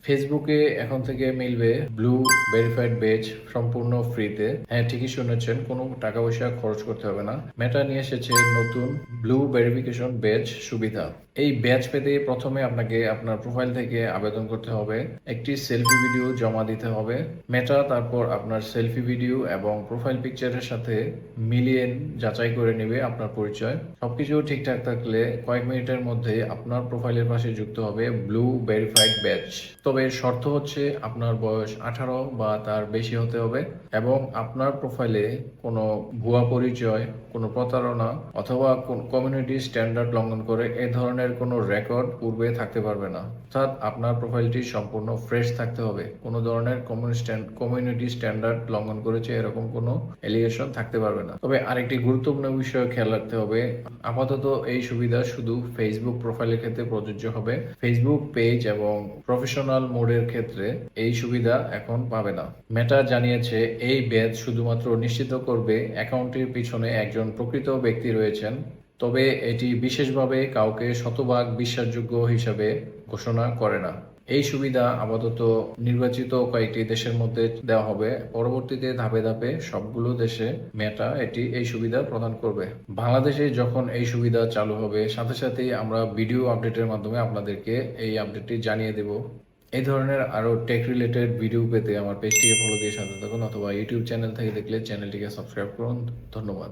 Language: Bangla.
ফেসবুকে এখন থেকে মিলবে ব্লু ভেরিফাইড বেজ সম্পূর্ণ ফ্রিতে। হ্যাঁ, ঠিকই শুনেছেন, কোনো টাকা পয়সা খরচ করতে হবে না। মেটা নিয়ে এসেছে নতুন ব্লু ভেরিফিকেশন বেজ সুবিধা। এই ব্যাচ পেতে প্রথমে আপনাকে আপনার প্রোফাইল থেকে আবেদন করতে হবে, একটি সেলফি ভিডিও জমা দিতে হবে। মেটা তারপর আপনার সেলফি ভিডিও এবং প্রোফাইল পিকচারের সাথে মিলিয়ে যাচাই করে নেবে আপনার পরিচয়। সবকিছু ঠিকঠাক থাকলে কয়েক মিনিটের মধ্যে আপনার প্রোফাইলের পাশে যুক্ত হবে ব্লু ভেরিফাইড ব্যাচ। তবে শর্ত হচ্ছে আপনার বয়স 18 বা তার বেশি হতে হবে এবং আপনার প্রোফাইলে কোনো ভুয়া পরিচয়, কোনো প্রতারণা অথবা কমিউনিটি স্ট্যান্ডার্ড লঙ্ঘন করে এ ধরনের কোনো রেকর্ড পূর্বে থাকতে পারবে না। অর্থাৎ আপনার প্রোফাইলটি সম্পূর্ণ ফ্রেশ থাকতে হবে, কোনো ধরনের কমিউনিটি স্ট্যান্ডার্ড লঙ্ঘন করেছে এরকম কোনো এলিগেশন থাকতে পারবে না। তবে আরেকটি গুরুত্বপূর্ণ বিষয় খেয়াল রাখতে হবে, আপাতত এই সুবিধা শুধু ফেসবুক প্রোফাইলের ক্ষেত্রে প্রযোজ্য হবে। ফেসবুক পেজ এবং প্রফেশনাল মোডের ক্ষেত্রে এই সুবিধা এখন পাবে না। মেটা জানিয়েছে এই ব্যাচ শুধুমাত্র নিশ্চিত করবে অ্যাকাউন্টের পিছনে একজন প্রকৃত ব্যক্তি রয়েছেন, তবে এটি বিশেষভাবে কাউকে শতভাগ বিশ্বাসযোগ্য হিসাবে ঘোষণা করে না। এই সুবিধা আপাতত নির্বাচিত কয়েকটি দেশের মধ্যে দেওয়া হবে, পরবর্তীতে ধাপে ধাপে সবগুলো দেশে মেটা এই সুবিধা প্রদান করবে। বাংলাদেশে যখন এই সুবিধা চালু হবে সাথে সাথেই আমরা ভিডিও আপডেটের মাধ্যমে আপনাদেরকে এই আপডেটটি জানিয়ে দেব। এই ধরনের আরো টেক রিলেটেড ভিডিও পেতে আমার পেজটিকে ফলো দিয়ে সাথে থাকুন, অথবা ইউটিউব চ্যানেল থেকে দেখলে চ্যানেলটিকে সাবস্ক্রাইব করুন। ধন্যবাদ।